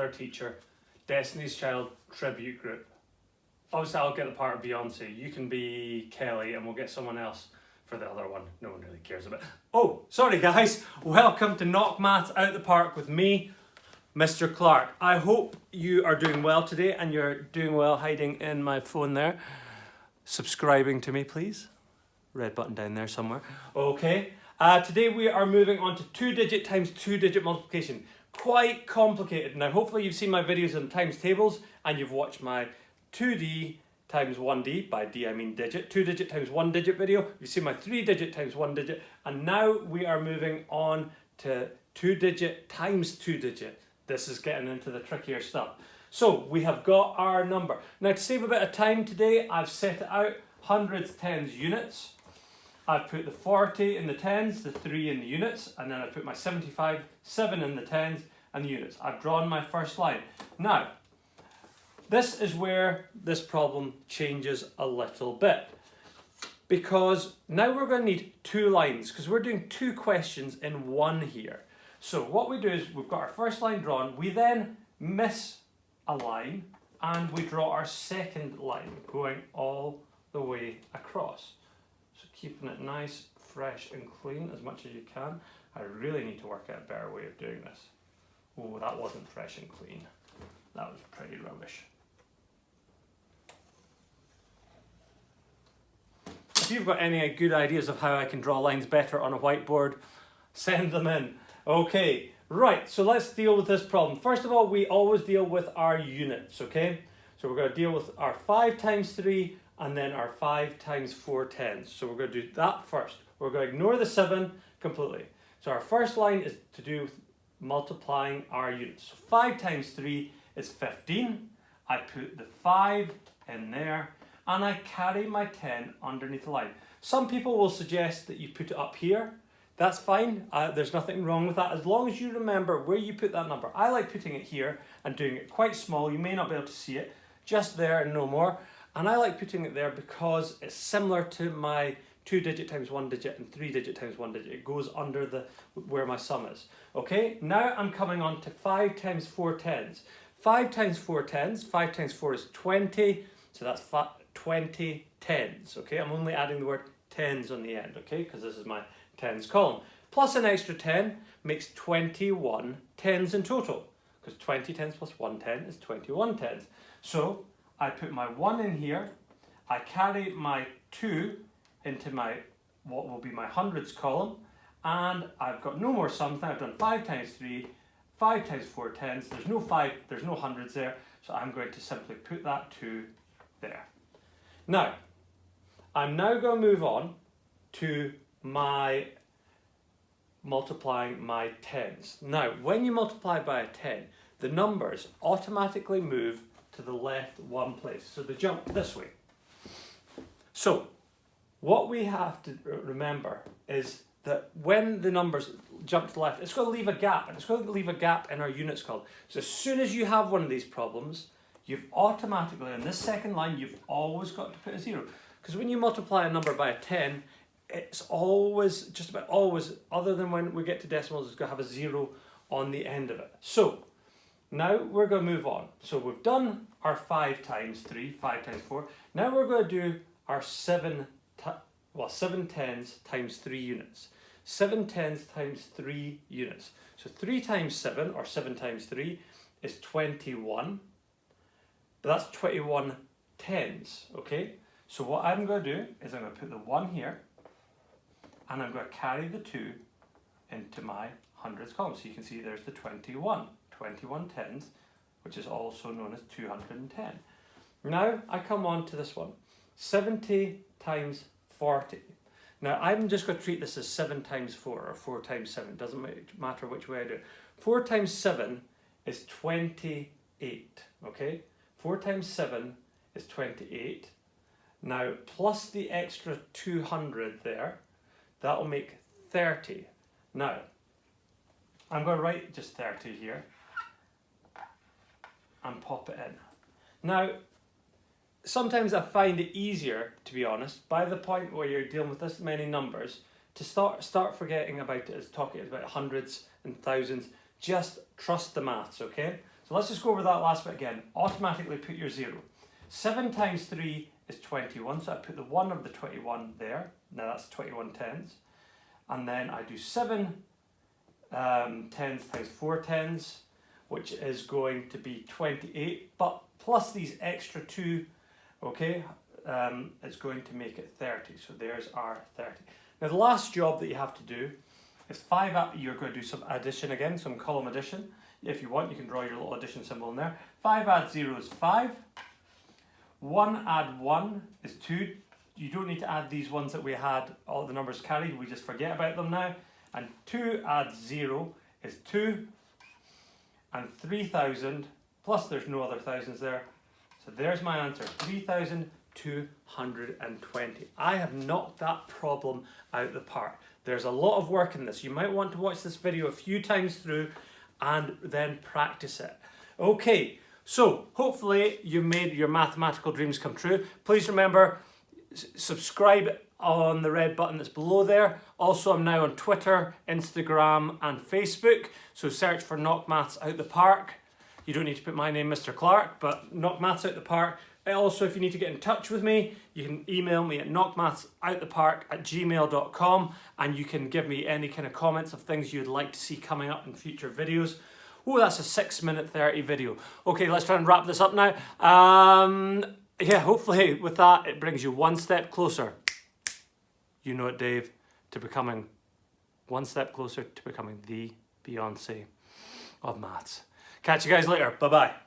Better Teacher, Destiny's Child tribute group. Obviously I'll get the part of Beyonce, you can be Kelly, and we'll get someone else for the other one. No one really cares about it. Oh, sorry guys, welcome to Knock Maths Out the Park with me, Mr. Clark. I hope you are doing well today, and you're doing well hiding in my phone there. Subscribing to me, please. Red button down there somewhere. Okay, today we are moving on to 2-digit times 2-digit multiplication. Quite complicated. Now hopefully you've seen my videos on times tables, and you've watched my 2D times 1D, by D I mean digit, 2-digit times 1-digit video. You've seen my 3-digit times 1-digit, and now we are moving on to 2-digit times 2-digit. This is getting into the trickier stuff. So we have got our number. Now to save a bit of time today, I've set it out hundreds, tens, units. I've put the 40 in the tens, the 3 in the units, and then I put my 75, 7 in the tens and the units. I've drawn my first line. Now, this is where this problem changes a little bit, because now we're going to need 2 lines, because we're doing 2 questions in one here. So what we do is we've got our first line drawn, we then miss a line, and we draw our second line going all the way across. So keeping it nice, fresh and clean as much as you can. I really need to work out a better way of doing this. Oh, that wasn't fresh and clean. That was pretty rubbish. If you've got any good ideas of how I can draw lines better on a whiteboard, send them in. Okay, right, so let's deal with this problem. First of all, we always deal with our units, okay? So we're going to deal with our 5 times 3 and then our 5 times 4 tens. So we're going to do that first. We're going to ignore the 7 completely. So our first line is to do with multiplying our units. So 5 times 3 is 15. I put the 5 in there, and I carry my 10 underneath the line. Some people will suggest that you put it up here. That's fine, there's nothing wrong with that, as long as you remember where you put that number. I like putting it here and doing it quite small. You may not be able to see it, just there and no more. And I like putting it there because it's similar to my 2-digit times 1-digit and 3-digit times 1-digit. It goes under the where my sum is. Okay, now I'm coming on to 5 times 4 tens. 5 times 4 tens, 5 times 4 is 20, so that's 20 tens. Okay, I'm only adding the word tens on the end, okay, because this is my tens column. Plus an extra 10 makes 21 tens in total, because 20 tens plus 1 10 is 21 tens. So I put my 1 in here, I carry my 2 into my what will be my hundreds column, and I've got no more sums now. I've done 5 times 3, 5 times 4 tens, there's no 5, there's no hundreds there, so I'm going to simply put that 2 there. Now, I'm now going to move on to my multiplying my tens. Now, when you multiply by a 10, the numbers automatically move to the left one place. So they jump this way. So, what we have to remember is that when the numbers jump to the left, it's going to leave a gap, and it's going to leave a gap in our units column. So as soon as you have one of these problems, you've automatically, on this second line, you've always got to put a 0. Because when you multiply a number by a 10, it's always, just about always, other than when we get to decimals, it's going to have a 0 on the end of it. So, now we're going to move on. So we've done our 5 times 3, 5 times 4. Now we're going to do our 7 tens times 3 units. 7 tens times 3 units. So 3 times 7, or 7 times 3, is 21. But that's 21 tens, okay? So what I'm going to do is I'm going to put the 1 here, and I'm going to carry the 2 into my hundreds column. So you can see there's the 21 tens, which is also known as 210. Now I come on to this one, 70 times 40. Now I'm just going to treat this as 7 times 4 or 4 times 7. It doesn't matter which way I do it. 4 times 7 is 28, okay? 4 times 7 is 28. Now plus the extra 200 there, that will make 30. Now, I'm going to write just 30 here and pop it in. Now, sometimes I find it easier, to be honest, by the point where you're dealing with this many numbers, to start forgetting about it, as talking about hundreds and thousands. Just trust the maths, okay? So let's just go over that last bit again. Automatically put your 0. 7 times 3 is 21, so I put the 1 of the 21 there. Now that's 21 tens. And then I do 7 tens times 4 tens, which is going to be 28, but plus these extra 2, okay, it's going to make it 30. So there's our 30. Now the last job that you have to do is 5, you're going to do some addition again, some column addition. If you want, you can draw your little addition symbol in there. 5 add 0 is 5. 1 add 1 is 2. You don't need to add these ones that we had, all the numbers carried, we just forget about them now. And 2 add 0 is 2. And 3,000, plus there's no other thousands there. So there's my answer, 3,220. I have knocked that problem out the park. There's a lot of work in this. You might want to watch this video a few times through and then practice it. Okay, so hopefully you made your mathematical dreams come true. Please remember, subscribe on the red button that's below there. Also, I'm now on Twitter, Instagram and Facebook. So search for Knock Maths Out the Park. You don't need to put my name, Mr. Clark, but Knock Maths Out the Park. Also, if you need to get in touch with me, you can email me at knockmathsoutthepark@gmail.com, and you can give me any kind of comments of things you'd like to see coming up in future videos. Oh, that's a 6-minute 30 video. Okay, let's try and wrap this up now. Yeah, hopefully with that, it brings you one step closer. You know it, Dave, to becoming one step closer to becoming the Beyonce of maths. Catch you guys later. Bye-bye.